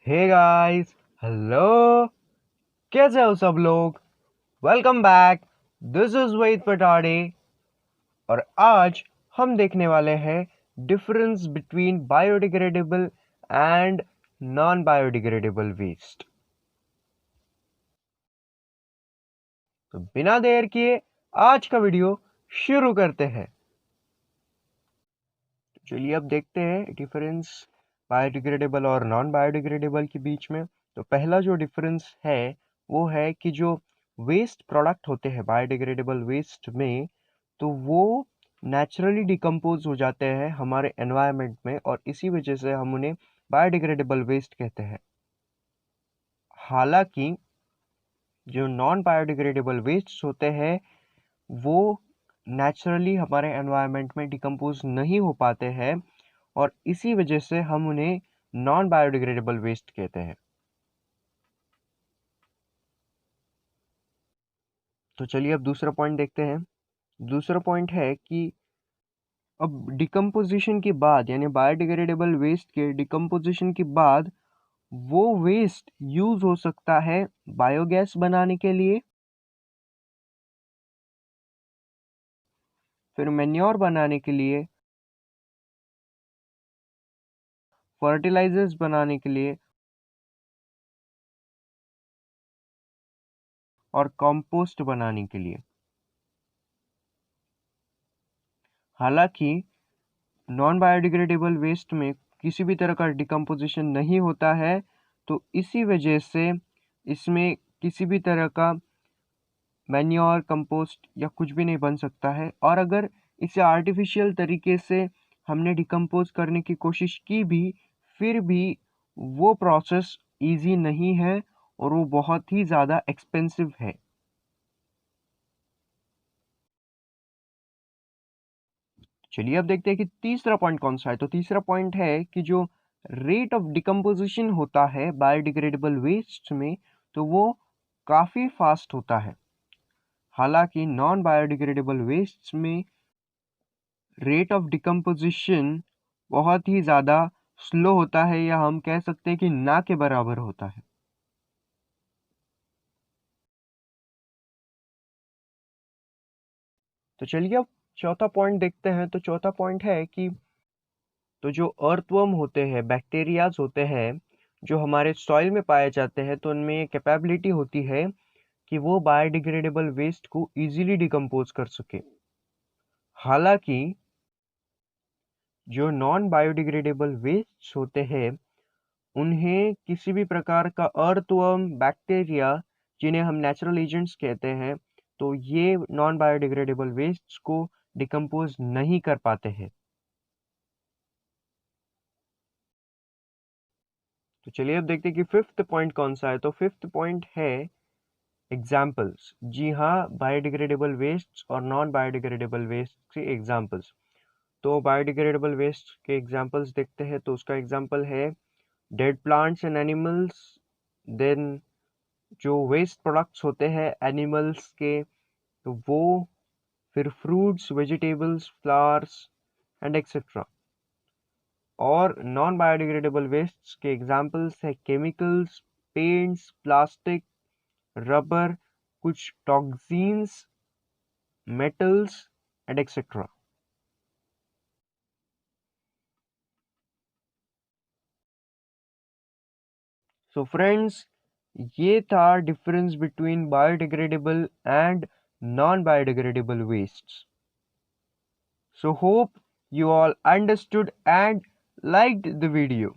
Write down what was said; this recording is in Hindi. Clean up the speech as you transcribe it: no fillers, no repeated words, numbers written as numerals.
Hey guys, hello. कैसे हो सब लोग? Welcome back. This is Waheed Patade और आज हम देखने वाले हैं difference between biodegradable and non biodegradable waste. तो बिना देर किए आज का वीडियो शुरू करते हैं। चलिए अब देखते हैं डिफरेंस बायोडिग्रेडेबल और नॉन बायोडिग्रेडेबल के बीच में। तो पहला जो डिफरेंस है वो है कि जो वेस्ट प्रोडक्ट होते हैं बायोडिग्रेडेबल वेस्ट में, तो वो नेचुरली डिकम्पोज हो जाते हैं हमारे एनवायरनमेंट में और इसी वजह से हम उन्हें बायोडिग्रेडेबल वेस्ट कहते हैं। हालांकि जो नॉन बायोडिग्रेडेबल वेस्ट होते हैं वो नेचुरली हमारे एनवायरनमेंट में डिकम्पोज नहीं हो पाते हैं और इसी वजह से हम उन्हें नॉन बायोडिग्रेडेबल वेस्ट कहते हैं। तो चलिए अब दूसरा पॉइंट देखते हैं। दूसरा पॉइंट है कि अब डिकम्पोजिशन के बाद यानी बायोडिग्रेडेबल वेस्ट के डिकम्पोजिशन के बाद वो वेस्ट यूज हो सकता है बायोगैस बनाने के लिए, फिर मैन्योर बनाने के लिए, फर्टिलाइजर्स बनाने के लिए और कंपोस्ट बनाने के लिए। हालांकि नॉन बायोडिग्रेडेबल वेस्ट में किसी भी तरह का डिकम्पोजिशन नहीं होता है, तो इसी वजह से इसमें किसी भी तरह का मैन्योर कंपोस्ट या कुछ भी नहीं बन सकता है। और अगर इसे आर्टिफिशियल तरीके से हमने डिकम्पोज करने की कोशिश की भी, फिर भी वो प्रोसेस इजी नहीं है और वो बहुत ही ज़्यादा एक्सपेंसिव है। चलिए अब देखते हैं कि तीसरा पॉइंट कौन सा है। तो तीसरा पॉइंट है कि जो रेट ऑफ डिकम्पोजिशन होता है बायोडिग्रेडेबल वेस्ट में, तो वो काफ़ी फास्ट होता है। हालांकि नॉन बायोडिग्रेडेबल वेस्ट में रेट ऑफ डिकम्पोजिशन बहुत ही ज़्यादा स्लो होता है या हम कह सकते हैं कि ना के बराबर होता है। तो चलिए अब चौथा पॉइंट देखते हैं। तो चौथा पॉइंट है कि तो जो अर्थवर्म होते हैं, बैक्टीरियाज होते हैं जो हमारे सॉइल में पाए जाते हैं, तो उनमें कैपेबिलिटी होती है कि वो बायोडिग्रेडेबल वेस्ट को इजीली डिकम्पोज कर सके। हालांकि जो नॉन बायोडिग्रेडेबल वेस्ट होते हैं उन्हें किसी भी प्रकार का अर्थवर्म, बैक्टीरिया जिन्हें हम नेचुरल एजेंट्स कहते हैं, तो ये नॉन बायोडिग्रेडेबल वेस्ट को डिकम्पोज नहीं कर पाते हैं। तो चलिए अब देखते हैं कि फिफ्थ पॉइंट कौन सा है। तो फिफ्थ पॉइंट है एग्जाम्पल्स। जी हाँ, बायोडिग्रेडेबल वेस्ट और नॉन बायोडिग्रेडेबल वेस्ट के एग्जाम्पल्स। तो बायोडिग्रेडेबल वेस्ट के एग्जाम्पल्स देखते हैं। तो उसका एग्जाम्पल है dead plants and animals, then जो वेस्ट प्रोडक्ट्स होते हैं एनिमल्स के, तो वो, फिर fruits, vegetables, flowers and etcetera. और नॉन बायोडिग्रेडेबल वेस्ट के एग्जाम्पल्स है केमिकल्स, पेंट्स, प्लास्टिक, रबर, कुछ toxins, metals and etcetera. So friends, ये था difference between biodegradable and non biodegradable wastes. So hope you all understood and liked the video.